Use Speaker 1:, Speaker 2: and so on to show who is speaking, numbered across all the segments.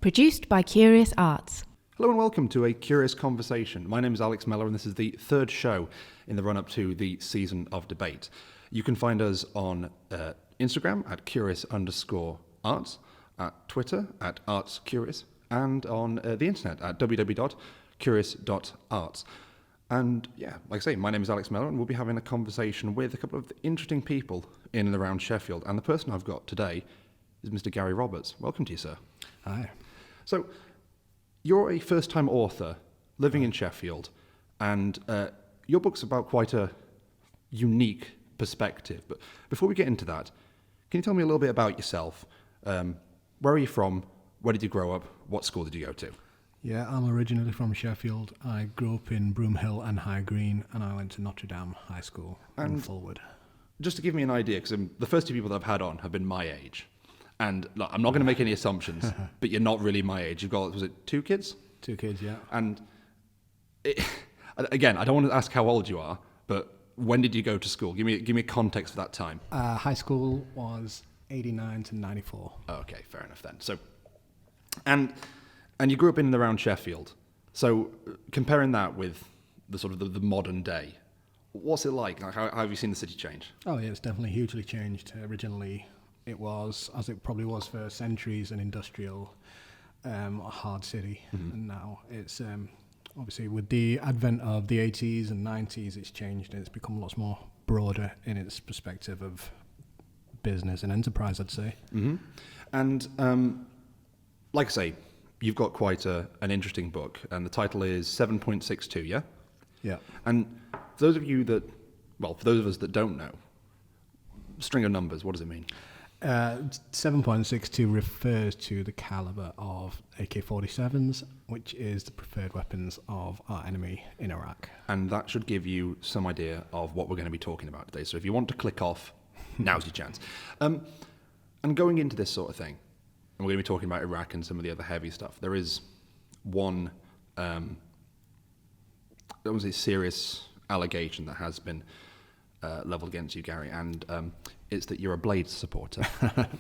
Speaker 1: Produced by Kurious Arts.
Speaker 2: Hello and welcome to a Curious Conversation. My name is Alex Mellor and this is the third show in the run-up to the season of debate. You can find us on Instagram at curious_arts, at Twitter at artscurious, and on the internet at www.curious.arts. And yeah, like I say, my name is Alex Mellor and we'll be having a conversation with a couple of interesting people in and around Sheffield. And the person I've got today is Mr. Gary Roberts. Welcome to you, sir.
Speaker 3: Hi.
Speaker 2: So, you're a first-time author living in Sheffield, and your book's about quite a unique perspective. But before we get into that, can you tell me a little bit about yourself? Where are you from? Where did you grow up? What school did you go to?
Speaker 3: Yeah, I'm originally from Sheffield. I grew up in Broomhill and High Green, and I went to Notre Dame High School in Fulwood.
Speaker 2: Just to give me an idea, because the first two people that I've had on have been my age. And look, I'm not going to make any assumptions, but you're not really my age. You've got, was it 2 kids?
Speaker 3: 2 kids, yeah.
Speaker 2: And again, I don't want to ask how old you are, but when did you go to school? Give me context for that time.
Speaker 3: High school was 89 to 94.
Speaker 2: Oh, okay, fair enough then. So, and you grew up in and around Sheffield. So comparing that with the sort of the modern day, what's it like? How have you seen the city change?
Speaker 3: Oh yeah, it's definitely hugely changed. Originally, it was, as it probably was for centuries, an industrial, hard city. Mm-hmm. And now it's, obviously with the advent of the 80s and 90s, it's changed and it's become lots more broader in its perspective of business and enterprise, I'd say. Mm-hmm.
Speaker 2: And like I say, you've got quite an interesting book, and the title is 7.62, yeah?
Speaker 3: Yeah.
Speaker 2: And for those of us that don't know, string of numbers, what does it mean?
Speaker 3: 7.62 refers to the caliber of AK-47s, which is the preferred weapons of our enemy in Iraq.
Speaker 2: And that should give you some idea of what we're going to be talking about today. So if you want to click off, now's your chance. And going into this sort of thing, and we're going to be talking about Iraq and some of the other heavy stuff, there is one serious allegation that has been leveled against you, Gary, and it's that you're a Blades supporter.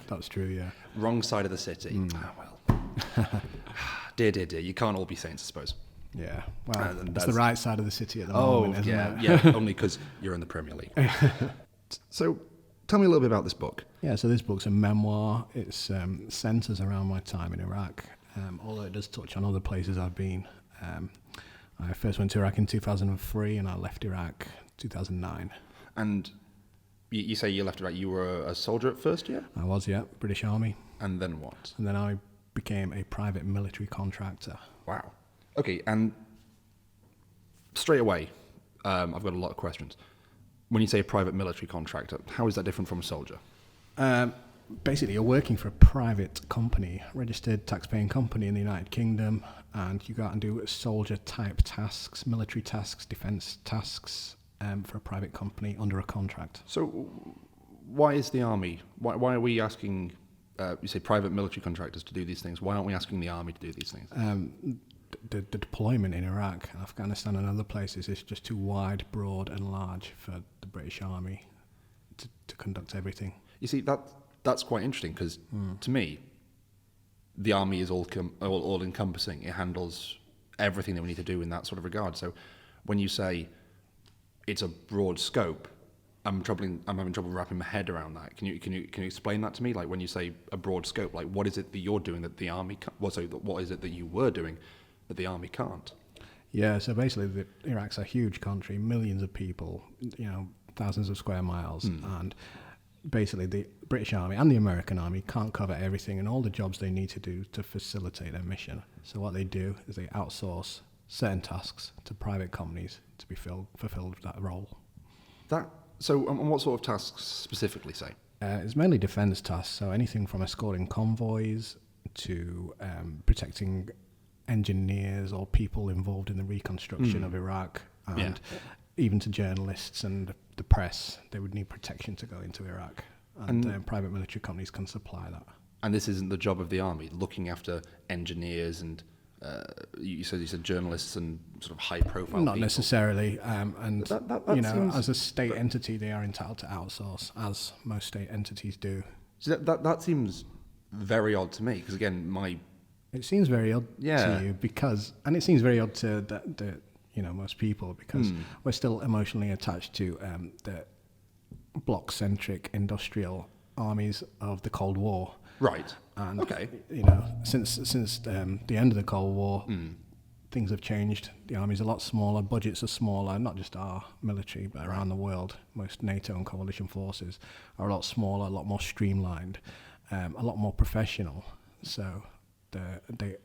Speaker 3: That's true, yeah.
Speaker 2: Wrong side of the city. Well. Dear. You can't all be saints, I suppose.
Speaker 3: Yeah, well, it's the right side of the city at the moment, isn't it?
Speaker 2: Yeah, only because you're in the Premier League. So, tell me a little bit about this book.
Speaker 3: Yeah, so this book's a memoir. It centres around my time in Iraq, although it does touch on other places I've been. I first went to Iraq in 2003 and I left Iraq 2009.
Speaker 2: And you say you left Iraq, you were a soldier at first, yeah?
Speaker 3: I was, yeah, British Army.
Speaker 2: And then what?
Speaker 3: And then I became a private military contractor.
Speaker 2: Wow. Okay, and straight away, I've got a lot of questions. When you say a private military contractor, how is that different from a soldier?
Speaker 3: Basically, you're working for a private company, registered tax-paying company in the United Kingdom, and you go out and do soldier-type tasks, military tasks, defence tasks, for a private company under a contract. So
Speaker 2: why is the army, why are we asking, you say private military contractors to do these things? Why aren't we asking the army to do these things?
Speaker 3: The deployment in Iraq, Afghanistan and other places is just too wide, broad and large for the British Army to conduct everything.
Speaker 2: You see, that's quite interesting because to me, the army is all encompassing. It handles everything that we need to do in that sort of regard. So when you say it's a broad scope, I'm having trouble wrapping my head around that. Can you explain that to me? Like when you say a broad scope, like what is it that you're doing that the army what is it that you were doing that the army can't?
Speaker 3: Yeah, so basically Iraq's a huge country, millions of people, thousands of square miles, and basically the British Army and the American Army can't cover everything and all the jobs they need to do to facilitate their mission. So what they do is they outsource certain tasks to private companies to be fulfilled that role.
Speaker 2: So what sort of tasks specifically, say?
Speaker 3: It's mainly defence tasks, so anything from escorting convoys to protecting engineers or people involved in the reconstruction of Iraq, and even to journalists and the press. They would need protection to go into Iraq, and private military companies can supply that. And
Speaker 2: this isn't the job of the army, looking after engineers and you said journalists and sort of high-profile
Speaker 3: Not
Speaker 2: people.
Speaker 3: necessarily, and
Speaker 2: seems...
Speaker 3: as a state entity, they are entitled to outsource, as most state entities do.
Speaker 2: So that seems very odd to me, because again, my
Speaker 3: It seems very odd
Speaker 2: Yeah.
Speaker 3: to you and it seems very odd to the most people because we're still emotionally attached to the bloc-centric industrial armies of the Cold War.
Speaker 2: Right.
Speaker 3: And
Speaker 2: Okay.
Speaker 3: since the end of the Cold War, things have changed. The army's a lot smaller, budgets are smaller, not just our military, but around the world. Most NATO and coalition forces are a lot smaller, a lot more streamlined, a lot more professional. So they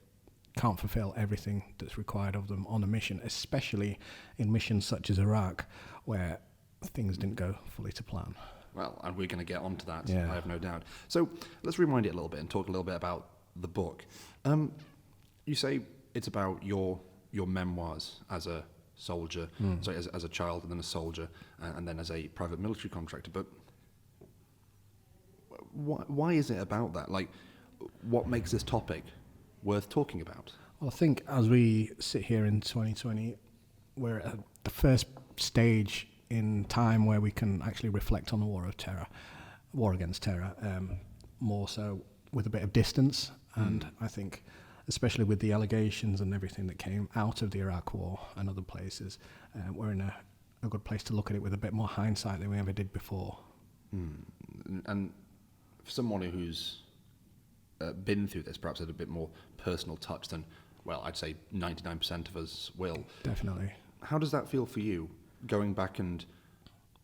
Speaker 3: can't fulfill everything that's required of them on a mission, especially in missions such as Iraq, where things didn't go fully to plan.
Speaker 2: Well, and we're going to get onto that,
Speaker 3: Yeah.
Speaker 2: I have no doubt. So let's rewind it a little bit and talk a little bit about the book. You say it's about your memoirs as a soldier, sorry, as a child and then a soldier, and then as a private military contractor. But why is it about that? Like, what makes this topic worth talking about?
Speaker 3: Well, I think as we sit here in 2020, we're at the first stage in time where we can actually reflect on the war against terror, more so with a bit of distance. And I think, especially with the allegations and everything that came out of the Iraq War and other places, we're in a good place to look at it with a bit more hindsight than we ever did before.
Speaker 2: And for someone who's been through this, perhaps at a bit more personal touch than, well, I'd say 99% of us will.
Speaker 3: Definitely.
Speaker 2: How does that feel for you, going back and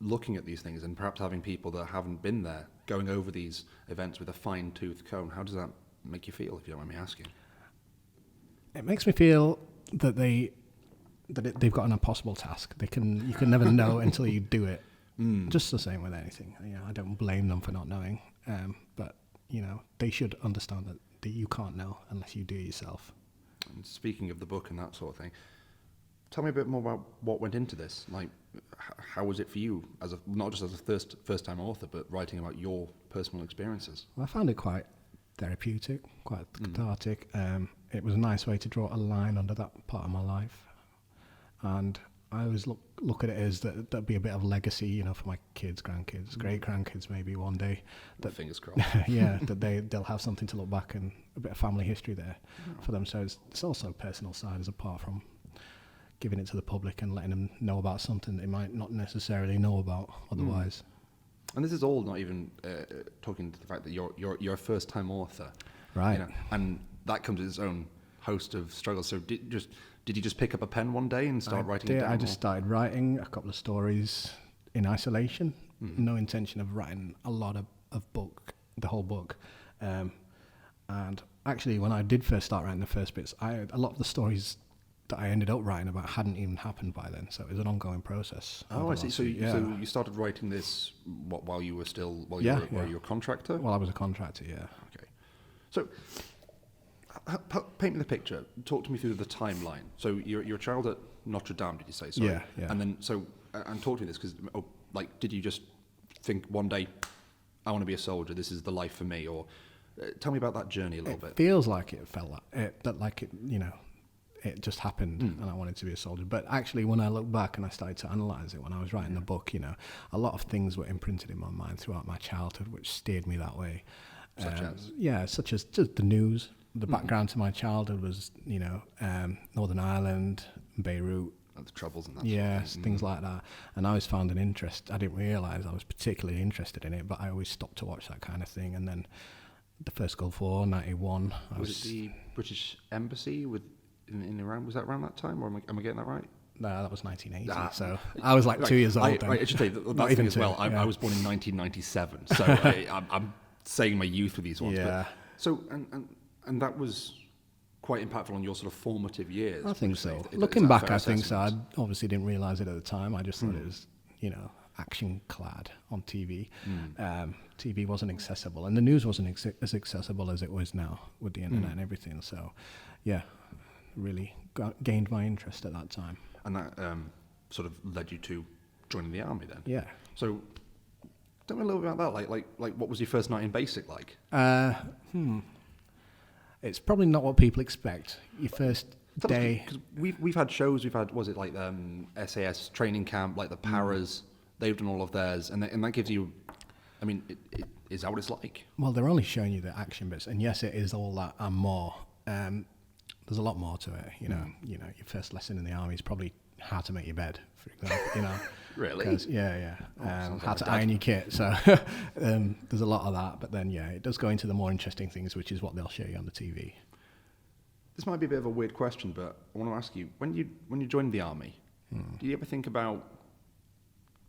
Speaker 2: looking at these things and perhaps having people that haven't been there going over these events with a fine-tooth comb? How does that make you feel, if you don't mind me asking?
Speaker 3: It makes me feel that they've got an impossible task. You can never know until you do it. Just the same with anything. I don't blame them for not knowing, but they should understand that you can't know unless you do it yourself.
Speaker 2: And speaking of the book and that sort of thing, tell me a bit more about what went into this. Like, how was it for you, not just as a first-time author, but writing about your personal experiences?
Speaker 3: Well, I found it quite therapeutic, quite cathartic. It was a nice way to draw a line under that part of my life, and I always look at it as that'd be a bit of legacy, for my kids, grandkids, great grandkids, maybe one day. That
Speaker 2: Fingers crossed.
Speaker 3: yeah, that they'll have something to look back and a bit of family history there for them. So it's also a personal side, as apart from giving it to the public and letting them know about something they might not necessarily know about otherwise.
Speaker 2: And this is all not even talking to the fact that you're a first-time author,
Speaker 3: Right?
Speaker 2: And that comes with its own host of struggles. So did you just pick up a pen one day and start writing it down?
Speaker 3: I just started writing a couple of stories in isolation, no intention of writing a lot of the whole book. And actually, when I did first start writing the first bits, a lot of the stories that I ended up writing about hadn't even happened by then, so it was an ongoing process.
Speaker 2: Oh, I see. So you started writing this while you were still you were a contractor?
Speaker 3: Well, I was a contractor, yeah.
Speaker 2: Okay. So paint me the picture. Talk to me through the timeline. So you're a child at Notre Dame, did you say? Sorry.
Speaker 3: Yeah.
Speaker 2: And then and talk to me this, because did you just think one day, I want to be a soldier, this is the life for me, or tell me about that journey a little bit.
Speaker 3: It feels like it felt like it, it just happened and I wanted to be a soldier. But actually, when I look back and I started to analyse it, when I was writing the book, a lot of things were imprinted in my mind throughout my childhood, which steered me that way.
Speaker 2: Such as?
Speaker 3: Yeah, such as just the news. The background to my childhood was, Northern Ireland, Beirut.
Speaker 2: And the troubles and that
Speaker 3: Yes,
Speaker 2: sort of
Speaker 3: things like that. And I always found an interest. I didn't realise I was particularly interested in it, but I always stopped to watch that kind of thing. And then the first Gulf War, 91.
Speaker 2: Was it the British Embassy in Iran? Was that around that time, or am I getting that right?
Speaker 3: No, that was 1980. So I was like 2 years old then.
Speaker 2: Right, I should say that thing as well. I was born in 1997, so I'm saying my youth with these ones.
Speaker 3: Yeah.
Speaker 2: But, so and that was quite impactful on your sort of formative years.
Speaker 3: I think so.
Speaker 2: Is
Speaker 3: Looking
Speaker 2: that
Speaker 3: back,
Speaker 2: fair
Speaker 3: I think so. I
Speaker 2: assessment?
Speaker 3: obviously didn't realise it at the time. I just thought it was, action-clad on TV. TV wasn't accessible, and the news wasn't as accessible as it was now with the internet and everything. So, yeah, really gained my interest at that time.
Speaker 2: And that sort of led you to joining the army then?
Speaker 3: Yeah.
Speaker 2: So tell me a little bit about that. Like what was your first night in basic like?
Speaker 3: It's probably not what people expect. Your first day.
Speaker 2: Because we've had shows, was it like SAS training camp, like the Paras, they've done all of theirs, and that gives you, is that what it's like?
Speaker 3: Well, they're only showing you the action bits, and yes, it is all that and more. there's a lot more to it. You know, your first lesson in the army is probably how to make your bed, for example. You know,
Speaker 2: Really?
Speaker 3: Yeah.
Speaker 2: Sounds
Speaker 3: How
Speaker 2: like
Speaker 3: to
Speaker 2: my dad.
Speaker 3: iron your kit. So there's a lot of that. But then, it does go into the more interesting things, which is what they'll show you on the TV.
Speaker 2: This might be a bit of a weird question, but I want to ask you: when you joined the army, did you ever think about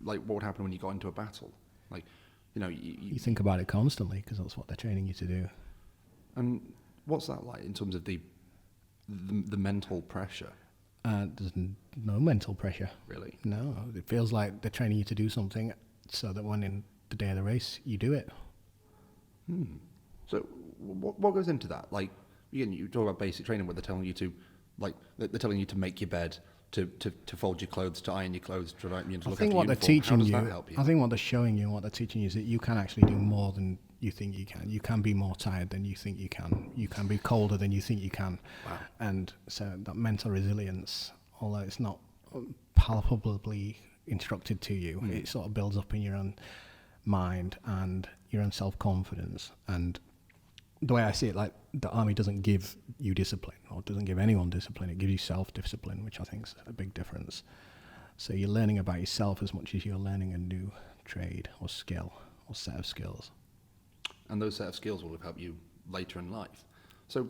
Speaker 2: like what would happen when you got into a battle? Like,
Speaker 3: You think about it constantly because that's what they're training you to do.
Speaker 2: and what's that like in terms of the mental pressure?
Speaker 3: There's no mental pressure.
Speaker 2: Really?
Speaker 3: No, it feels like they're training you to do something so that when in the day of the race, you do it.
Speaker 2: So what goes into that? Like, again, you talk about basic training where they're telling you to, like, they're telling you to make your bed, to fold your clothes, to iron your clothes, to, to
Speaker 3: I
Speaker 2: look
Speaker 3: think
Speaker 2: after
Speaker 3: what
Speaker 2: your
Speaker 3: they're
Speaker 2: uniform.
Speaker 3: teaching
Speaker 2: How does
Speaker 3: you,
Speaker 2: that help you?
Speaker 3: I think what they're showing you and what they're teaching you is that you can actually do more than you think you can. You can be more tired than you think you can. You can be colder than you think you can.
Speaker 2: Wow.
Speaker 3: And so that mental resilience, although it's not palpably instructed to you, it sort of builds up in your own mind and your own self-confidence. And the way I see it, like, the army doesn't give you discipline, or doesn't give anyone discipline. It gives you self-discipline, which I think is a big difference. So you're learning about yourself as much as you're learning a new trade or skill or set of skills.
Speaker 2: And those set of skills will have helped you later in life. So,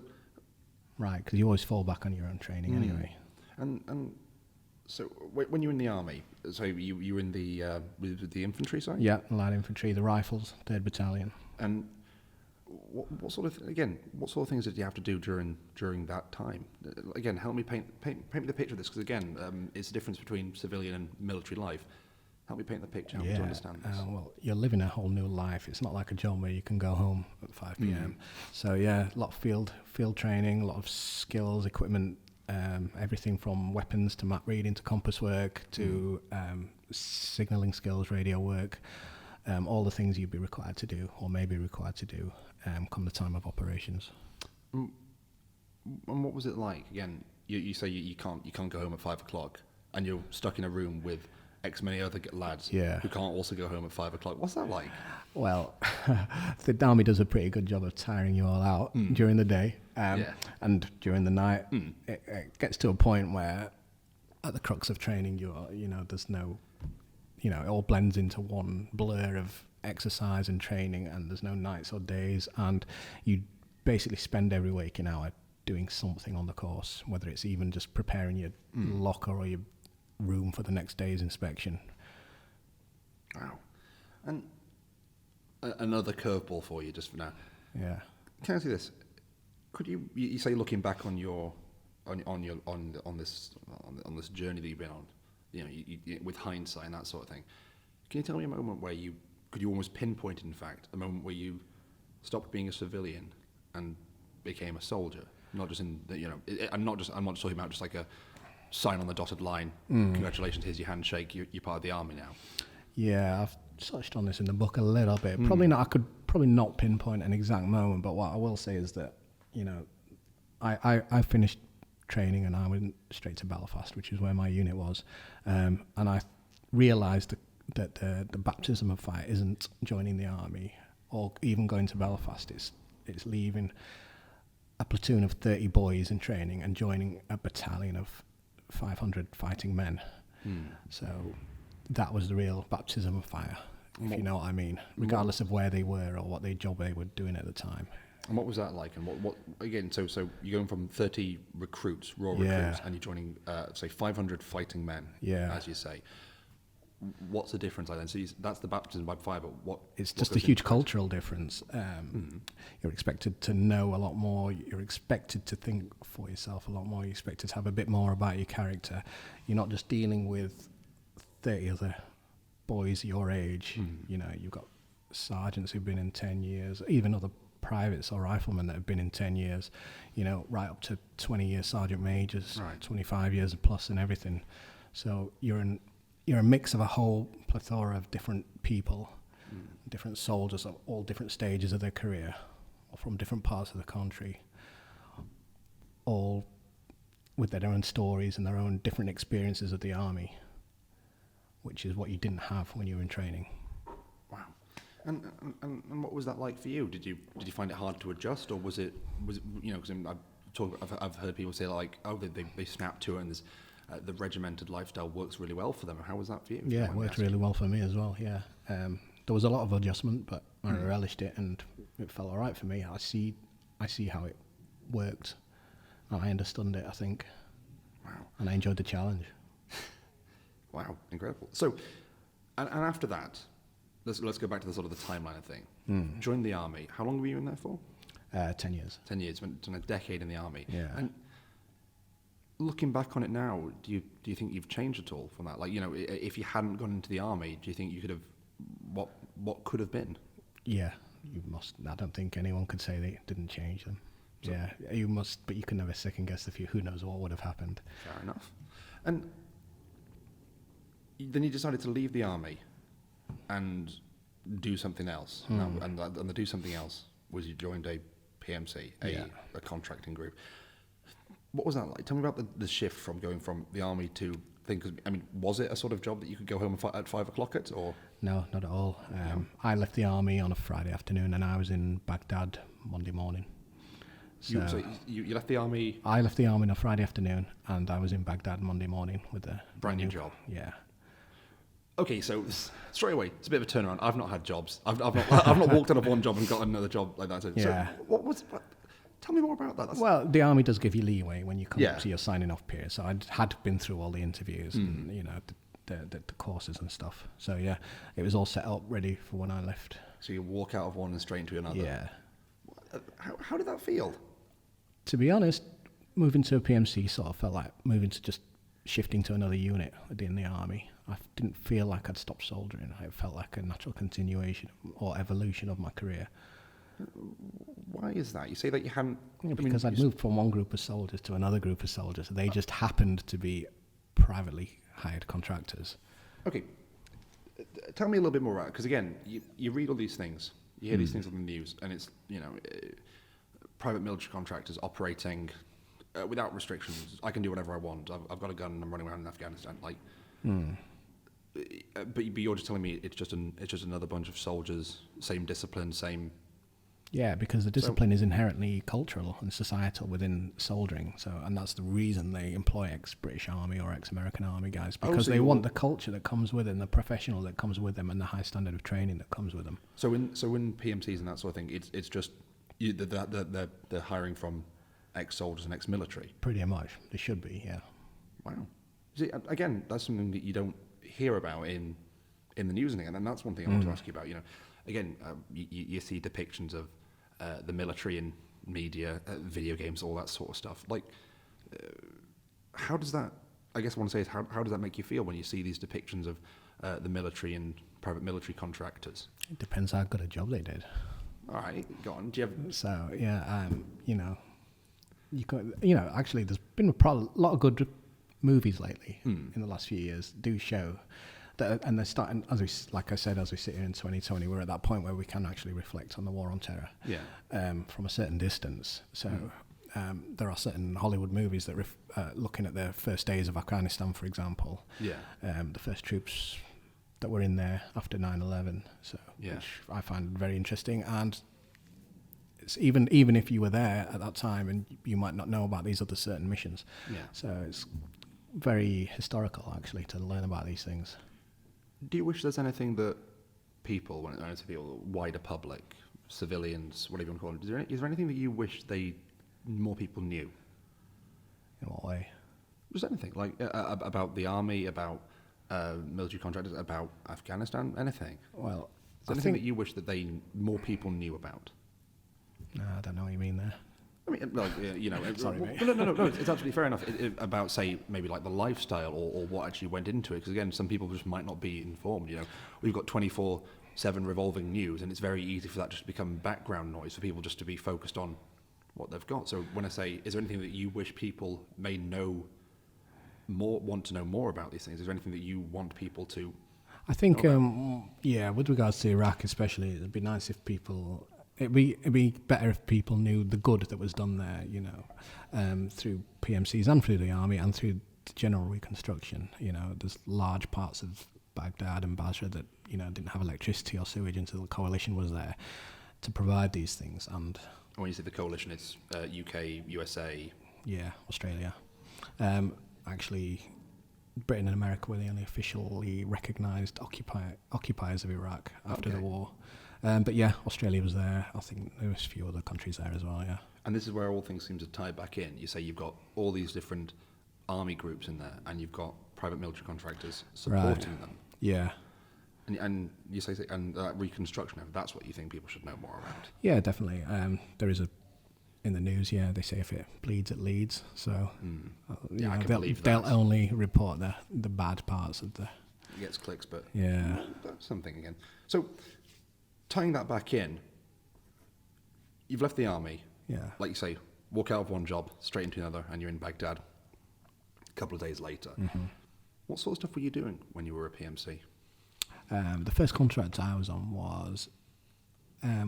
Speaker 3: Right, because you always fall back on your own training anyway.
Speaker 2: and so when you were in the army, so you were in with the infantry side?
Speaker 3: Yeah, light infantry, the rifles, 3rd Battalion.
Speaker 2: And what sort of things did you have to do during that time? Again, help me paint me the picture of this, because again, it's the difference between civilian and military life. Help me paint the picture. Help me to understand this.
Speaker 3: Well, you're living a whole new life. It's not like a job where you can go home at 5 p.m. So a lot of field training, a lot of skills, equipment, everything from weapons to map reading to compass work to signalling skills, radio work, all the things you'd be required to do or may be required to do come the time of operations.
Speaker 2: And what was it like? Again, you say you can't go home at 5 o'clock, and you're stuck in a room with X many other lads who can't also go home at 5 o'clock. What's that like?
Speaker 3: Well, the army does a pretty good job of tiring you all out during the day, and during the night. It gets to a point where, at the crux of training, there's no, it all blends into one blur of exercise and training, and there's no nights or days, and you basically spend every waking hour doing something on the course, whether it's even just preparing your locker or your room for the next day's inspection.
Speaker 2: Wow. And another curveball for you just for now.
Speaker 3: Yeah.
Speaker 2: Can I ask you this? Could you say, looking back on this journey that you've been on, you, with hindsight and that sort of thing, can you tell me a moment where could you almost pinpoint, in fact, a moment where you stopped being a civilian and became a soldier? Not just I'm not just talking about just like a sign on the dotted line. Congratulations, here's your handshake. You're part of the army now.
Speaker 3: Yeah, I've touched on this in the book a little bit. Probably not. I could probably not pinpoint an exact moment, but what I will say is that I finished training and I went straight to Belfast, which is where my unit was, and I realised that the baptism of fire isn't joining the army or even going to Belfast. It's leaving a platoon of 30 boys in training and joining a battalion of 500 fighting men. So that was the real baptism of fire, if you know what I mean, regardless of where they were or what job they were doing at the time.
Speaker 2: And what was that like? And what again? So you're going from 30 recruits, raw recruits, and you're joining, say, 500 fighting men, as you say. What's the difference like then? So that's the baptism by fire, but what?
Speaker 3: It's just a huge cultural difference. You're expected to know a lot more. You're expected to think for yourself a lot more. You're expected to have a bit more about your character. You're not just dealing with 30 other boys your age. You've got sergeants who've been in 10 years, even other privates or riflemen that have been in 10 years, right up to 20-year sergeant majors, 25 years plus and everything. So you're a mix of a whole plethora of different people, different soldiers of all different stages of their career, or from different parts of the country, all with their own stories and their own different experiences of the army, which is what you didn't have when you were in training.
Speaker 2: Wow. And what was that like for you? Did you find it hard to adjust, or was it because I've I've heard people say like, oh, they snap to it, and the regimented lifestyle works really well for them. How was that for you?
Speaker 3: Yeah, it worked really well for me as well. Yeah, there was a lot of adjustment, but I relished it, and it felt all right for me. I see how it worked, and I understood it, I think.
Speaker 2: Wow.
Speaker 3: And I enjoyed the challenge.
Speaker 2: Wow, incredible. So, and after that, let's go back to the sort of the timeline of thing. Joined the army. How long were you in there for?
Speaker 3: 10 years.
Speaker 2: 10 years. Done a decade in the army.
Speaker 3: Yeah.
Speaker 2: And looking back on it now, do you think you've changed at all from that? Like, if you hadn't gone into the army, do you think you could have what could have been?
Speaker 3: Yeah, you must. I don't think anyone could say they didn't change them. So, yeah, you must, but you can never second guess the few. Who knows what would have happened?
Speaker 2: Fair enough. And then you decided to leave the army and do something else. And the do something else was you joined a PMC, a contracting group. What was that like? Tell me about the shift from going from the army to things. I mean, was it a sort of job that you could go home at 5 o'clock at, or?
Speaker 3: No, not at all. I left the army on a Friday afternoon, and I was in Baghdad Monday morning.
Speaker 2: So you left the army?
Speaker 3: I left the army on a Friday afternoon, and I was in Baghdad Monday morning with a
Speaker 2: brand new job.
Speaker 3: Yeah.
Speaker 2: Okay, so straight away, it's a bit of a turnaround. I've not had jobs. I've not walked out of one job and got another job like that. So,
Speaker 3: yeah.
Speaker 2: So what? Tell me more about that.
Speaker 3: Well, the army does give you leeway when you come up to your signing off period. So I had been through all the interviews and the courses and stuff. So yeah, it was all set up, ready for when I left.
Speaker 2: So you walk out of one and straight into another.
Speaker 3: Yeah.
Speaker 2: How did that feel?
Speaker 3: To be honest, moving to a PMC sort of felt like moving to just shifting to another unit in the army. I didn't feel like I'd stopped soldiering. It felt like a natural continuation or evolution of my career.
Speaker 2: Why is that? You say that you hadn't...
Speaker 3: Because I'd moved from one group of soldiers to another group of soldiers. They just happened to be privately hired contractors.
Speaker 2: Okay. Tell me a little bit more about it. Because again, you read all these things. You hear these things on the news, and it's, private military contractors operating without restrictions. I can do whatever I want. I've got a gun and I'm running around in Afghanistan. Like, but you're just telling me it's just another bunch of soldiers, same discipline, same.
Speaker 3: Yeah, because the discipline is inherently cultural and societal within soldiering. So, and that's the reason they employ ex-British Army or ex-American Army guys, because they want the culture that comes with them, the professional that comes with them, and the high standard of training that comes with them. So
Speaker 2: in PMCs and that sort of thing, it's just they're hiring from ex-soldiers and ex-military.
Speaker 3: Pretty much, they should be. Yeah.
Speaker 2: Wow. See, again, that's something that you don't hear about in the news and that's one thing I want to ask you about. Again, you see depictions of the military in media, video games, all that sort of stuff. Like, how does that? I guess what I want to say is how does that make you feel when you see these depictions of the military and private military contractors?
Speaker 3: It depends how good a job they did.
Speaker 2: All right, go on. Do you have?
Speaker 3: So yeah, actually, there's been a lot of good movies lately in the last few years. Do show. And they're starting, as we sit here in 2020, we're at that point where we can actually reflect on the war on terror from a certain distance. So there are certain Hollywood movies that looking at the first days of Afghanistan, for example, the first troops that were in there after 9/11, which I find very interesting. And it's even if you were there at that time, and you might not know about these other certain missions. Yeah. So it's very historical, actually, to learn about these things.
Speaker 2: Do you wish there's anything that people, when it comes to people, wider public, civilians, whatever you want to call them, is there anything that you wish more people knew?
Speaker 3: In what way?
Speaker 2: Just anything, like about the army, about military contractors, about Afghanistan, anything.
Speaker 3: Well,
Speaker 2: is there anything that you wish that more people knew about?
Speaker 3: No, I don't know what you mean there.
Speaker 2: I mean, like,
Speaker 3: Sorry, mate.
Speaker 2: No, it's absolutely fair enough. About, say, maybe like the lifestyle or what actually went into it. Because again, some people just might not be informed. We've got 24/7 revolving news, and it's very easy for that just to become background noise for people just to be focused on what they've got. So when I say, is there anything that you wish people may know more, want to know more about these things? Is there anything that you want people to?
Speaker 3: I think, with regards to Iraq especially, it'd be nice if people. It'd be better if people knew the good that was done there, through PMCs and through the army and through the general reconstruction. There's large parts of Baghdad and Basra that didn't have electricity or sewage until the coalition was there to provide these things, and
Speaker 2: when you say the coalition, it's UK, USA.
Speaker 3: Yeah, Australia. Actually, Britain and America were the only officially recognised occupiers of Iraq after the war. But yeah, Australia was there. I think there was a few other countries there as well, yeah.
Speaker 2: And this is where all things seem to tie back in. You say you've got all these different army groups in there, and you've got private military contractors supporting them.
Speaker 3: Yeah.
Speaker 2: And you say, and reconstruction, that's what you think people should know more around.
Speaker 3: Yeah, definitely. There is in the news, yeah, they say if it bleeds, it leads. So they'll only report the bad parts of the...
Speaker 2: It gets clicks, but
Speaker 3: yeah,
Speaker 2: that's something again. So tying that back in, you've left the army.
Speaker 3: Yeah.
Speaker 2: Like you say, walk out of one job, straight into another, and you're in Baghdad a couple of days later. Mm-hmm. What sort of stuff were you doing when you were a PMC?
Speaker 3: The first contract I was on was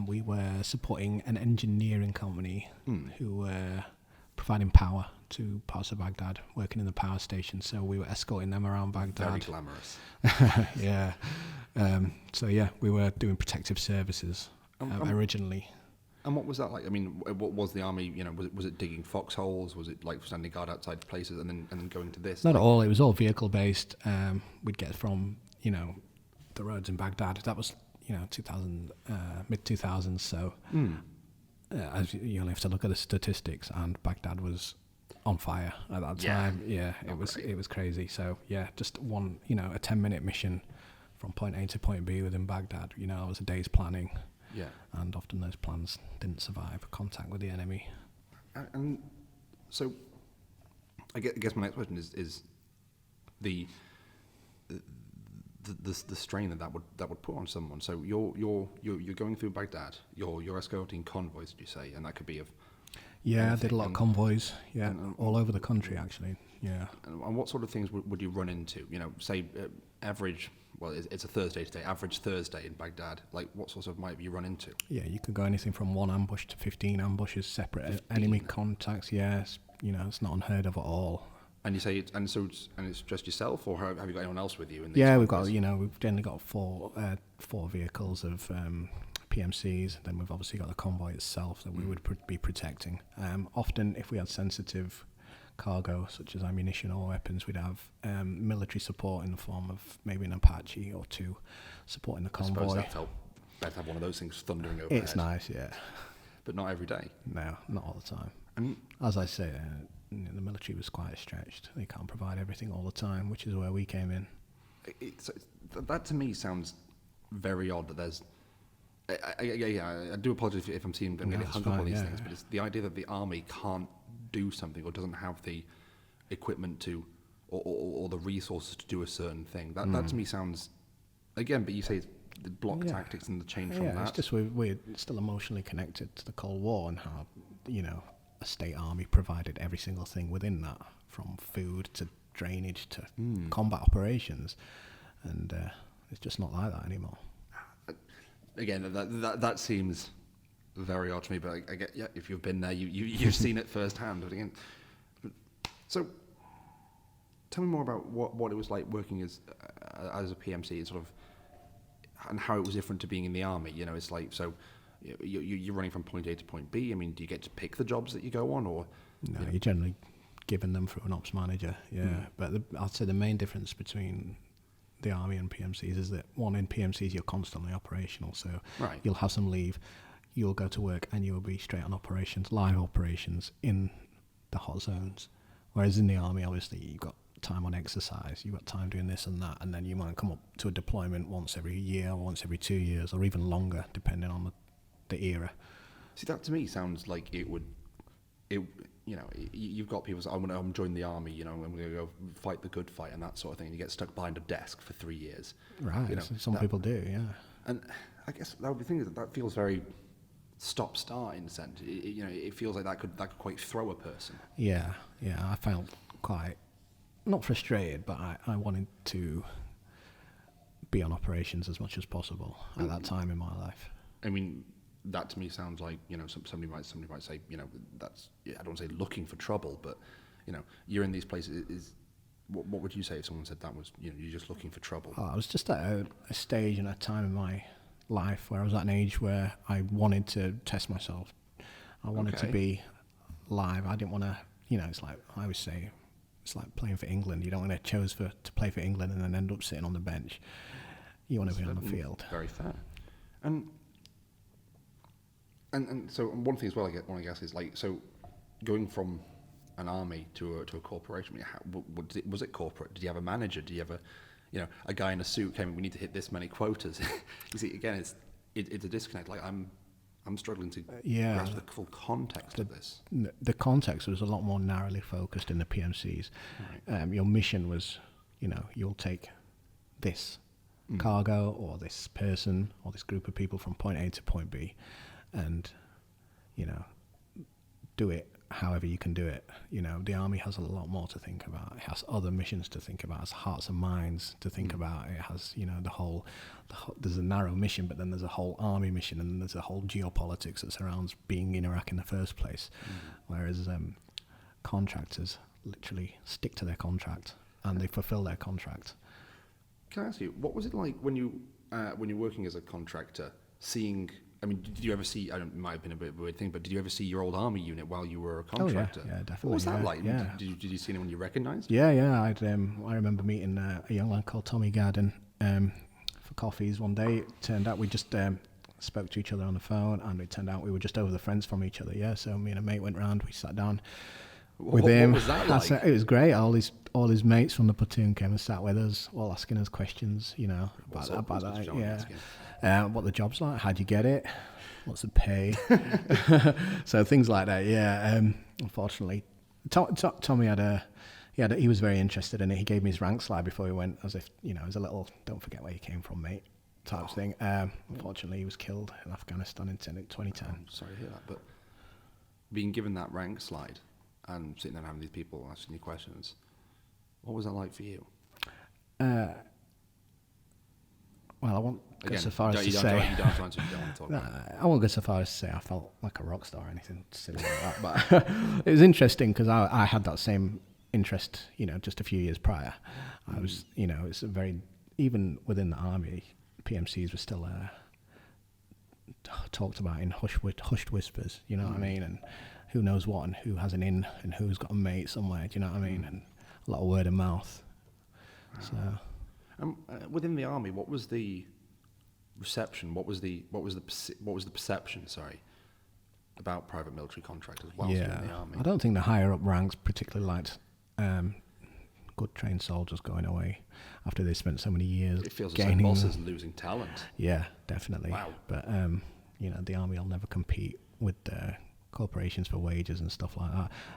Speaker 3: we were supporting an engineering company who were providing power to parts of Baghdad, working in the power station. So we were escorting them around Baghdad.
Speaker 2: Very glamorous.
Speaker 3: Yeah. So yeah, we were doing protective services originally.
Speaker 2: And what was that like? I mean, what was the army? You know, was it digging foxholes? Was it like standing guard outside places and then going to this?
Speaker 3: Not at all. It was all vehicle based. We'd get from the roads in Baghdad. That was mid 2000s. So as you only have to look at the statistics, and Baghdad was on fire at that time. Yeah, it was crazy. So yeah, just one a 10-minute mission from point A to point B within Baghdad. It was a day's planning.
Speaker 2: Yeah.
Speaker 3: And often those plans didn't survive contact with the enemy.
Speaker 2: And so, I guess my next question is the strain that would put on someone. So you're going through Baghdad. You're escorting convoys, did you say? And that could be of...
Speaker 3: Yeah, I did a lot of convoys. Yeah, all over the country actually. Yeah.
Speaker 2: And what sort of things would you run into? Say average. Well, it's a Thursday today. Average Thursday in Baghdad. Like, what sorts of might you run into? Yeah,
Speaker 3: you could go anything from 1 ambush to 15 ambushes, separate enemy contacts. Yes, it's not unheard of at all.
Speaker 2: And you say it's just yourself, or have you got anyone else with you?
Speaker 3: We've got we've generally got four vehicles of PMCs. Then we've obviously got the convoy itself that we would be protecting. Often, if we had sensitive cargo such as ammunition or weapons, we'd have military support in the form of maybe an Apache or two supporting the convoy.
Speaker 2: I suppose that felt better to have one of those things thundering overhead.
Speaker 3: It's nice, yeah.
Speaker 2: But not every day.
Speaker 3: No, not all the time. And as I say, the military was quite stretched. They can't provide everything all the time, which is where we came in.
Speaker 2: That to me sounds very odd that there's... I do apologise if I'm getting hung up on these things, but it's the idea that the army can't do something or doesn't have the equipment to or the resources to do a certain thing. That to me sounds, again, but you say it's the block tactics and the change from that.
Speaker 3: Yeah, it's just we're still emotionally connected to the Cold War and how a state army provided every single thing within that, from food to drainage to combat operations, and it's just not like that anymore.
Speaker 2: Again, that seems very odd to me, but I get, if you've been there, you've seen it firsthand. But again, so tell me more about what it was like working as a PMC, sort of, and how it was different to being in the army. It's like, so you're running from point A to point B. I mean, do you get to pick the jobs that you go on, or?
Speaker 3: No, you're generally given them through an ops manager. Yeah, but I'd say the main difference between the army and PMCs is that one, in PMCs you're constantly operational, so you'll have some leave, you'll go to work and you'll be straight on operations, live operations in the hot zones. Whereas in the army, obviously, you've got time on exercise, you've got time doing this and that, and then you might come up to a deployment once every year, or once every 2 years, or even longer, depending on the era.
Speaker 2: See, that to me sounds like it would... you've got people say, I'm joining the army, I'm going to go fight the good fight and that sort of thing, and you get stuck behind a desk for 3 years.
Speaker 3: Right, some people do, yeah.
Speaker 2: And I guess that would be the thing, that feels very stop-start in a sense. It feels like that could quite throw a person.
Speaker 3: Yeah, I felt quite, not frustrated, but I wanted to be on operations as much as possible at that time in my life.
Speaker 2: I mean, that to me sounds like, somebody might say, that's, I don't want to say looking for trouble, but, you're in these places. What would you say if someone said that was, you're just looking for trouble?
Speaker 3: I was just at a stage and a time in my life where I was at an age where I wanted to test myself. I wanted to
Speaker 2: Okay.
Speaker 3: be live. I didn't want to, it's like I always say, it's like playing for England. You don't want to to play for England and then end up sitting on the bench. You want to be on the field.
Speaker 2: Very fair. And so one thing as well I want to guess is like, so going from an army to a corporation, I mean, was it corporate? Did you have a manager? Did you have a guy in a suit came, we need to hit this many quotas? You see, again, it's a disconnect. Like I'm struggling to grasp the full context of this.
Speaker 3: The context was a lot more narrowly focused in the PMCs. Right. Your mission was, you'll take this cargo or this person or this group of people from point A to point B, and do it however you can do it. The army has a lot more to think about. It has other missions to think about. It has hearts and minds to think about. It has the whole there's a narrow mission, but then there's a whole army mission, and there's a whole geopolitics that surrounds being in Iraq in the first place. Whereas contractors literally stick to their contract and they fulfill their contract.
Speaker 2: Can I ask you, what was it like when you're working as a contractor, seeing? I mean, did you ever see? It might have been a bit of a weird thing, but did you ever see your old army unit while you were a contractor?
Speaker 3: Oh yeah, definitely.
Speaker 2: What was that like?
Speaker 3: Yeah.
Speaker 2: Did you see anyone you recognised?
Speaker 3: Yeah. I remember meeting a young lad called Tommy Garden for coffees one day. It turned out we just spoke to each other on the phone, and it turned out we were just over the fence from each other. Yeah, so me and a mate went round. We sat down with him.
Speaker 2: What was that like?
Speaker 3: It was great. All his mates from the platoon came and sat with us, all asking us questions. About that. Yeah. What the job's like? How'd you get it? What's the pay? So things like that. Yeah. Unfortunately, Tommy he was very interested in it. He gave me his rank slide before he went, as if as a little "don't forget where you came from, mate" type thing. Unfortunately, he was killed in Afghanistan in 2010.
Speaker 2: I'm sorry to hear that, but being given that rank slide and sitting there and having these people asking you questions, what was that like for you?
Speaker 3: Well, I won't go
Speaker 2: Again,
Speaker 3: so far as to
Speaker 2: you don't
Speaker 3: say.
Speaker 2: have to answer. You don't want to talk about it.
Speaker 3: I won't go so far as to say I felt like a rock star or anything silly like that. But it was interesting because I had that same interest, just a few years prior. I was, it's a very, even within the army, PMCs were still talked about in hushed whispers. You know what I mean? And who knows what, and who has an in, and who's got a mate somewhere. Do you know what I mean? And a lot of word of mouth. So.
Speaker 2: Within the army, what was the reception? What was the perception? Sorry, about private military contractors whilst you're in the army.
Speaker 3: I don't think the higher up ranks particularly liked good trained soldiers going away after they spent so many years.
Speaker 2: It feels
Speaker 3: gaining,
Speaker 2: as though bosses losing talent.
Speaker 3: Yeah, definitely.
Speaker 2: Wow.
Speaker 3: But the army will never compete with corporations for wages and stuff like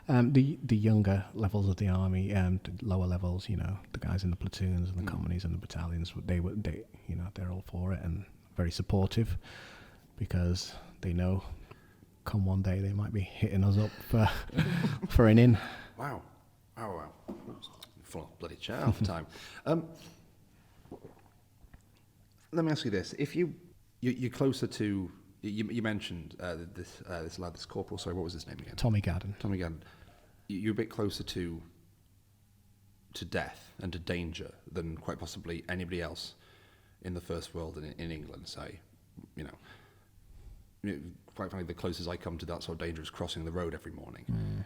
Speaker 3: that. The younger levels of the army, the lower levels, the guys in the platoons and the companies and the battalions, they're all for it and very supportive because they know come one day they might be hitting us up for an in.
Speaker 2: Wow. Full of bloody chat half the time. Let me ask you this: if you're closer to, you mentioned this lad, this corporal. Sorry, what was his name again?
Speaker 3: Tommy Garden.
Speaker 2: Tommy Garden. You're a bit closer to death and to danger than quite possibly anybody else in the first world in England. Say, quite frankly, the closest I come to that sort of danger is crossing the road every morning.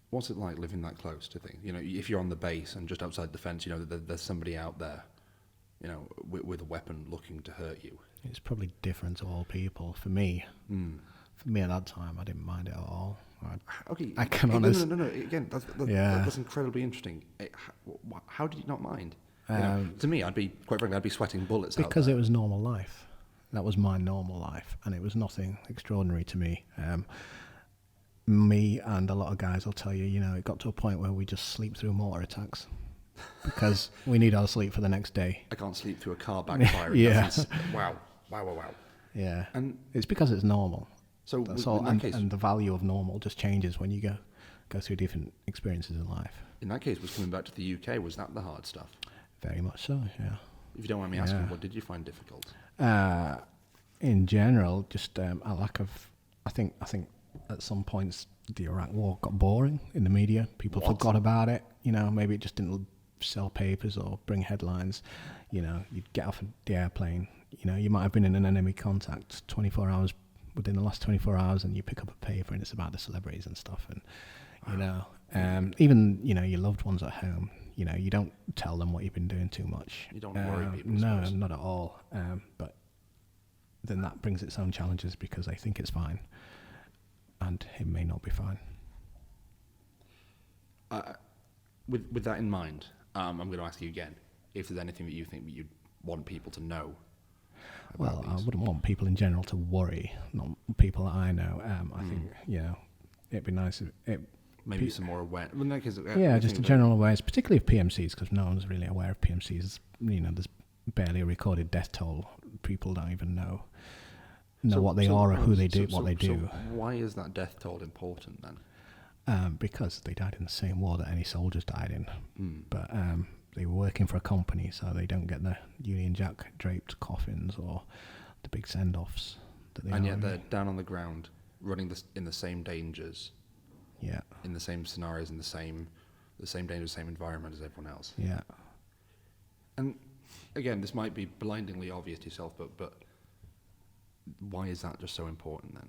Speaker 2: What's it like living that close to things? If you're on the base and just outside the fence, there's somebody out there, with a weapon looking to hurt you.
Speaker 3: It's probably different to all people. For me at that time, I didn't mind it at all. I can honestly.
Speaker 2: No. Again, that's incredibly interesting. How did you not mind? To me, I'd be sweating bullets.
Speaker 3: Because it was normal life. That was my normal life, and it was nothing extraordinary to me. Me and a lot of guys will tell you, it got to a point where we just sleep through mortar attacks because we need our sleep for the next day.
Speaker 2: I can't sleep through a car backfiring.
Speaker 3: Yeah.
Speaker 2: Wow.
Speaker 3: Yeah.
Speaker 2: And
Speaker 3: it's because it's normal.
Speaker 2: So
Speaker 3: that's all. And the value of normal just changes when you go through different experiences in life.
Speaker 2: In that case, was coming back to the UK, was that the hard stuff?
Speaker 3: Very much so, yeah.
Speaker 2: If you don't mind me asking, what did you find difficult?
Speaker 3: In general, just a lack of. I think at some points the Iraq War got boring in the media. People forgot about it. Maybe it just didn't sell papers or bring headlines. You'd get off the airplane. You might have been in an enemy contact 24 hours within the last 24 hours, and you pick up a paper and it's about the celebrities and stuff, and even your loved ones at home. You don't tell them what you've been doing too much.
Speaker 2: You don't worry people.
Speaker 3: No, not at all. But then that brings its own challenges because they think it's fine, and it may not be fine.
Speaker 2: With that in mind, I'm going to ask you again if there's anything that you think that you'd want people to know.
Speaker 3: Well, I wouldn't want people in general to worry, not people that I know. I think, it'd be nice if
Speaker 2: maybe some more awareness.
Speaker 3: Just a general awareness, particularly of PMCs, because no one's really aware of PMCs. There's barely a recorded death toll. People don't even know what they are or who they do, what they do.
Speaker 2: So why is that death toll important then?
Speaker 3: Because they died in the same war that any soldiers died in. But they were working for a company, so they don't get the Union Jack draped coffins or the big send-offs.
Speaker 2: And yet they're down on the ground, running in the same dangers.
Speaker 3: Yeah.
Speaker 2: In the same scenarios, in the same dangers, same environment as everyone else.
Speaker 3: Yeah.
Speaker 2: And again, this might be blindingly obvious to yourself, but why is that just so important then?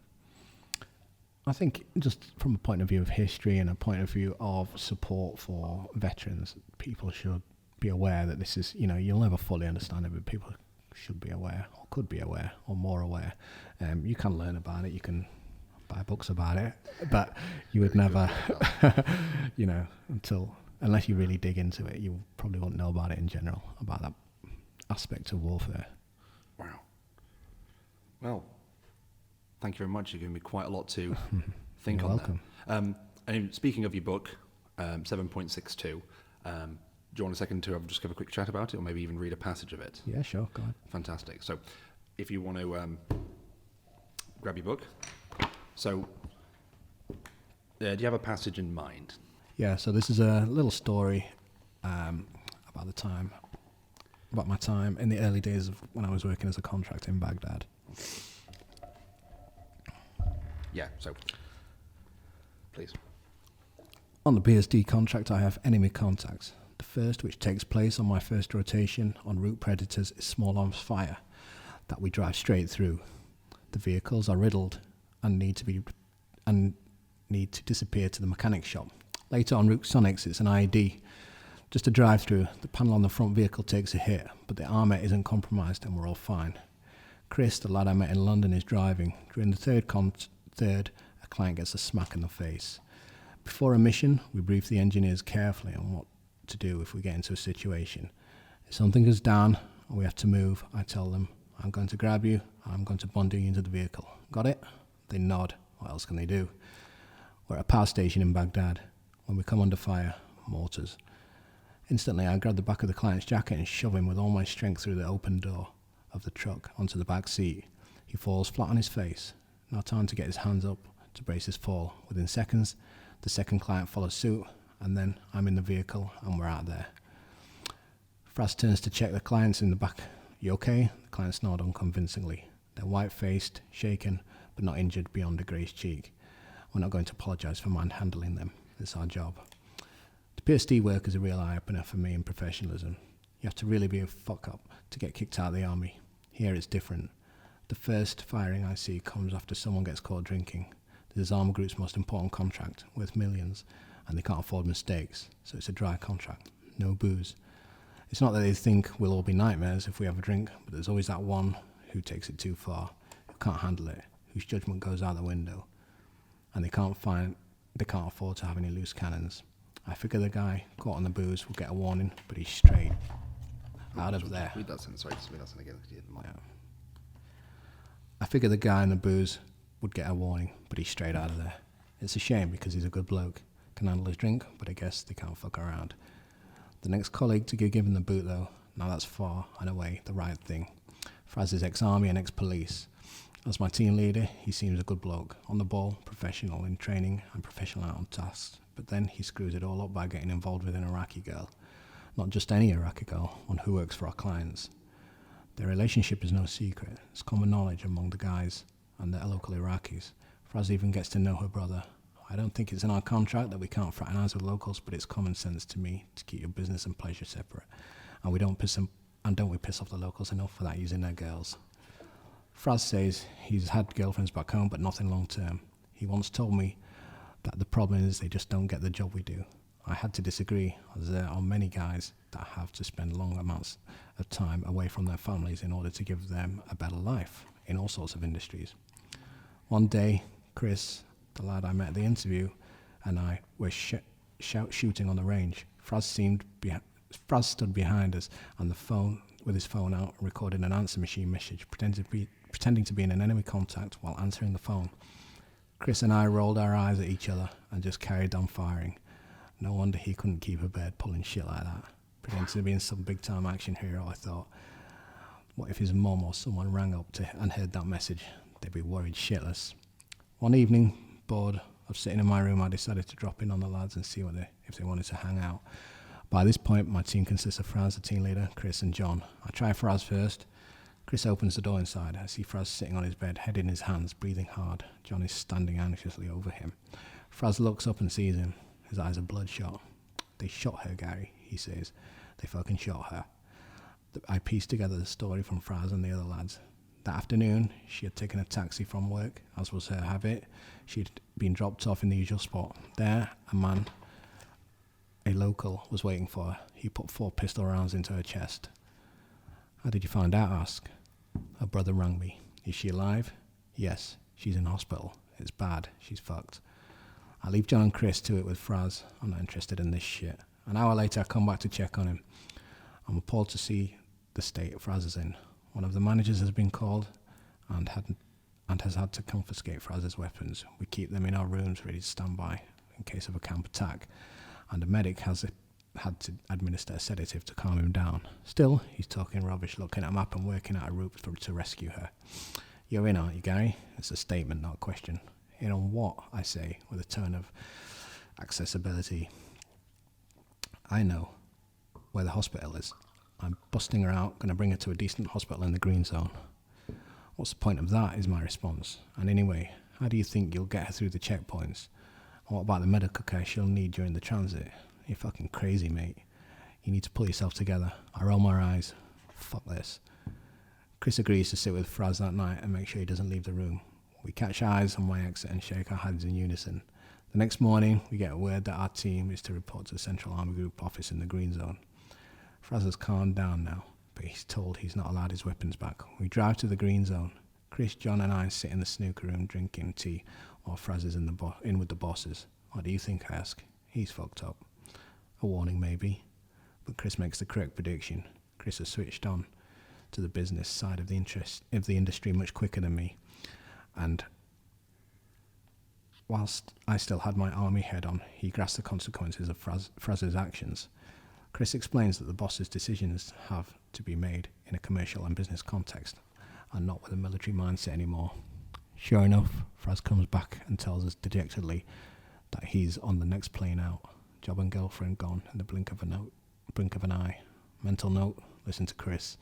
Speaker 3: I think just from a point of view of history and a point of view of support for veterans, people should be aware that this is, you'll never fully understand it, but people should be aware, or could be aware, or more aware. You can learn about it, you can buy books about it, but you would never, unless you really dig into it, you probably won't know about it in general, about that aspect of warfare.
Speaker 2: Wow. Well, thank you very much. You're giving me quite a lot to think
Speaker 3: You're
Speaker 2: on.
Speaker 3: Welcome.
Speaker 2: And speaking of your book, 7.62, do you want a second to just give a quick chat about it, or maybe even read a passage of it?
Speaker 3: Yeah, sure. Go ahead.
Speaker 2: Fantastic. So, if you want to grab your book. So, do you have a passage in mind?
Speaker 3: Yeah, so this is a little story about my time in the early days of when I was working as a contractor in Baghdad.
Speaker 2: Yeah, so, please.
Speaker 3: On the BSD contract, I have enemy contacts. The first, which takes place on my first rotation on route predators, is small arms fire that we drive straight through. The vehicles are riddled and need to disappear to the mechanic shop. Later on route Sonics, it's an IED. Just a drive-through. The panel on the front vehicle takes a hit, but the armour isn't compromised and we're all fine. Chris, the lad I met in London, is driving. During the third, a client gets a smack in the face. Before a mission, we brief the engineers carefully on what to do if we get into a situation. If something goes down and we have to move, I tell them, I'm going to grab you, I'm going to bundle you into the vehicle. Got it? They nod. What else can they do? We're at a power station in Baghdad. When we come under fire, mortars. Instantly, I grab the back of the client's jacket and shove him with all my strength through the open door of the truck onto the back seat. He falls flat on his face. No time to get his hands up to brace his fall. Within seconds, the second client follows suit, and then I'm in the vehicle and we're out there. Fraz turns to check the clients in the back. You okay? The clients nod unconvincingly. They're white-faced, shaken, but not injured beyond a grazed cheek. We're not going to apologise for manhandling them. It's our job. The PSD work is a real eye-opener for me in professionalism. You have to really be a fuck-up to get kicked out of the army. Here it's different. The first firing I see comes after someone gets caught drinking. This is Armour Group's most important contract, worth millions, and they can't afford mistakes, so it's a dry contract. No booze. It's not that they think we'll all be nightmares if we have a drink, but there's always that one who takes it too far, who can't handle it, whose judgment goes out the window, and they can't afford to have any loose cannons. I figure the guy caught on the booze will get a warning, but he's straight out of there.
Speaker 2: Read that sentence. Sorry, just read that sentence again.
Speaker 3: Yeah. I figure the guy in the booze would get a warning, but he's straight out of there. It's a shame because he's a good bloke, can handle his drink, but I guess they can't fuck around. The next colleague to get given the boot, though, now that's far and away the right thing. Fraz is ex-army and ex-police. As my team leader, he seems a good bloke, on the ball, professional in training and professional out on tasks. But then he screws it all up by getting involved with an Iraqi girl. Not just any Iraqi girl, one who works for our clients. Their relationship is no secret. It's common knowledge among the guys and the local Iraqis. Fraz even gets to know her brother. I don't think it's in our contract that we can't fraternise with locals, but it's common sense to me to keep your business and pleasure separate. And don't we piss off the locals enough for that using their girls? Fraz says he's had girlfriends back home, but nothing long term. He once told me that the problem is they just don't get the job we do. I had to disagree, as there are many guys that have to spend long amounts of time away from their families in order to give them a better life in all sorts of industries. One day, Chris, the lad I met at the interview, and I were shooting on the range. Fraz stood behind us on the phone with his phone out, recording an answer machine message, pretending to be in an enemy contact while answering the phone. Chris and I rolled our eyes at each other and just carried on firing. No wonder he couldn't keep a bed pulling shit like that. Pretending to be in some big-time action hero, I thought. What if his mum or someone rang up and heard that message? They'd be worried shitless. One evening, bored of sitting in my room, I decided to drop in on the lads and see if they wanted to hang out. By this point, my team consists of Fraz, the team leader, Chris and John. I try Fraz first. Chris opens the door inside. I see Fraz sitting on his bed, head in his hands, breathing hard. John is standing anxiously over him. Fraz looks up and sees him. His eyes are bloodshot. They shot her, Gary, he says. They fucking shot her. I pieced together the story from Fraz and the other lads. That afternoon, she had taken a taxi from work, as was her habit. She'd been dropped off in the usual spot. There, a man, a local, was waiting for her. He put 4 pistol rounds into her chest. How did you find out, I asked. Her brother rang me. Is she alive? Yes, she's in hospital. It's bad. She's fucked. I leave John and Chris to it with Fraz. I'm not interested in this shit. An hour later, I come back to check on him. I'm appalled to see the state Fraz is in. One of the managers has been called and has had to confiscate Fraz's weapons. We keep them in our rooms ready to stand by in case of a camp attack. And a medic has had to administer a sedative to calm him down. Still, he's talking rubbish, looking at a map and working out a route to rescue her. You're in, aren't you, Gary? It's a statement, not a question. In on what? I say, with a tone of accessibility. I know where the hospital is. I'm busting her out, going to bring her to a decent hospital in the green zone. What's the point of that, is my response. And anyway, how do you think you'll get her through the checkpoints? And what about the medical care she'll need during the transit? You're fucking crazy, mate. You need to pull yourself together. I roll my eyes. Fuck this. Chris agrees to sit with Fraz that night and make sure he doesn't leave the room. We catch eyes on my exit and shake our hands in unison. The next morning, we get word that our team is to report to the Central Army Group office in the green zone. Fraz has calmed down now, but he's told he's not allowed his weapons back. We drive to the green zone. Chris, John and I sit in the snooker room drinking tea while Fraz is in with the bosses. What do you think, I ask? He's fucked up. A warning, maybe. But Chris makes the correct prediction. Chris has switched on to the business side of the industry much quicker than me. And whilst I still had my army head on, he grasped the consequences of Fraz's actions. Chris explains that the boss's decisions have to be made in a commercial and business context, and not with a military mindset anymore. Sure enough, Fraz comes back and tells us dejectedly that he's on the next plane out. Job and girlfriend gone in the blink of an eye. Mental note, listen to Chris.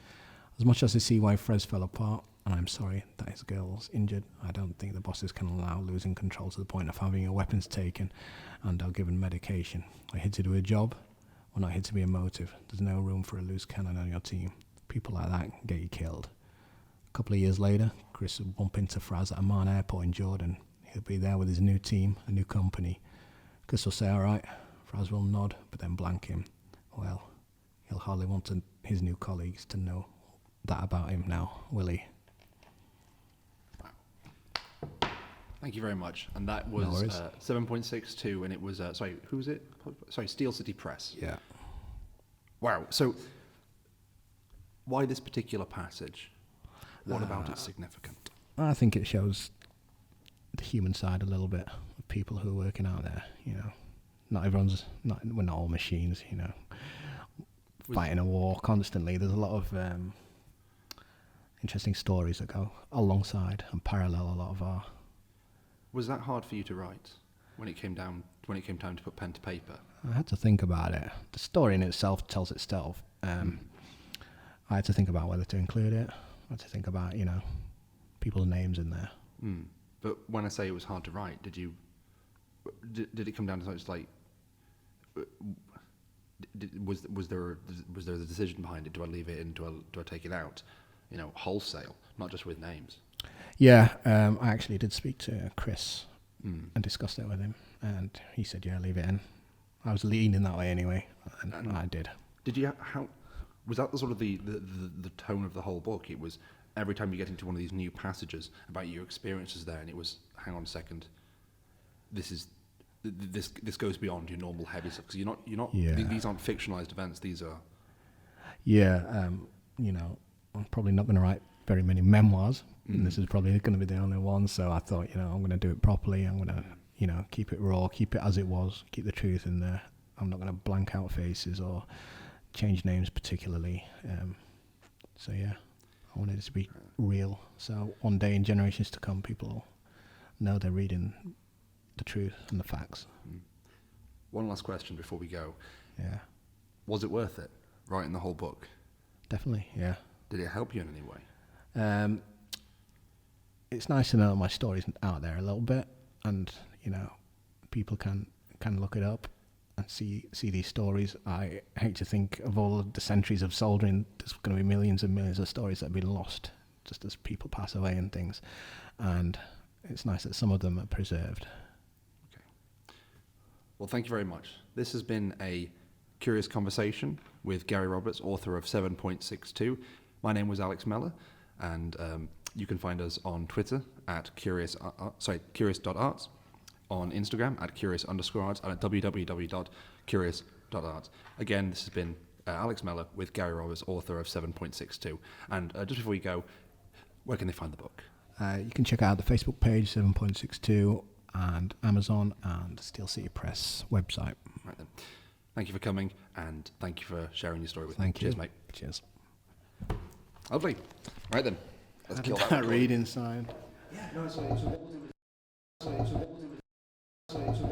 Speaker 3: As much as I see why Fraz fell apart, and I'm sorry that his girl's injured, I don't think the bosses can allow losing control to the point of having your weapons taken and are given medication. We're here to do a job. We're not here to be a motive. There's no room for a loose cannon on your team. People like that get you killed. A couple of years later, Chris will bump into Fraz at Amman Airport in Jordan. He'll be there with his new team, a new company. Chris will say, all right. Fraz will nod, but then blank him. Well, he'll hardly want his new colleagues to know that about him now, will he?
Speaker 2: Thank you very much. And that was 7.62, and it was, sorry, who was it? Sorry, Steel City Press.
Speaker 3: Yeah.
Speaker 2: Wow. So, why this particular passage? What about its significant?
Speaker 3: I think it shows the human side a little bit of people who are working out there, you know. We're not all machines, you know, fighting a war constantly. There's a lot of interesting stories that go alongside and parallel a lot of our...
Speaker 2: Was that hard for you to write when it came time to put pen to paper?
Speaker 3: I had to think about it. The story in itself tells itself. I had to think about whether to include it. I had to think about, you know, people's names in there.
Speaker 2: But when I say it was hard to write, did it come down to something like, was there the decision behind it? Do I leave it in? Do I take it out? wholesale, not just with names.
Speaker 3: Yeah, I actually did speak to Chris and discussed it with him, and he said, "Yeah, leave it in." I was leaning that way anyway, and I did.
Speaker 2: Did you? How was that? The sort of the tone of the whole book. It was every time you get into one of these new passages about your experiences there, and it was, hang on a second, this goes beyond your normal heavy stuff, because you're not.
Speaker 3: Yeah.
Speaker 2: These aren't fictionalized events. These are.
Speaker 3: Yeah, I'm probably not going to write very many memoirs, and this is probably going to be the only one. So I thought, I'm going to do it properly. I'm going to, keep it raw, keep it as it was, keep the truth in there. I'm not going to blank out faces or change names particularly. So yeah, I wanted it to be real. So one day in generations to come, people will know they're reading the truth and the facts.
Speaker 2: One last question before we go.
Speaker 3: Yeah.
Speaker 2: Was it worth it, writing the whole book?
Speaker 3: Definitely, yeah.
Speaker 2: Did it help you in any way?
Speaker 3: It's nice to know that my story's out there a little bit, and people can look it up and see these stories. I hate to think of all of the centuries of soldiering. There's going to be millions and millions of stories that have been lost just as people pass away and things, and it's nice that some of them are preserved.
Speaker 2: Okay. Well, thank you very much. This has been a Curious Conversation with Gary Roberts, author of 7.62. My name was Alex Mellor, and you can find us on Twitter at curious.arts, on Instagram at curious_arts, and at www.curious.arts. Again, this has been Alex Mellor with Gary Roberts, author of 7.62. And just before you go, where can they find the book?
Speaker 3: You can check out the Facebook page, 7.62, and Amazon and Steel City Press website.
Speaker 2: Right then. Thank you for coming, and thank you for sharing your story with me.
Speaker 3: Thank you.
Speaker 2: Cheers, mate.
Speaker 3: Cheers.
Speaker 2: Lovely. Right then. Let's kill that.
Speaker 3: Read inside.
Speaker 2: Yeah, no, so what we'll do is...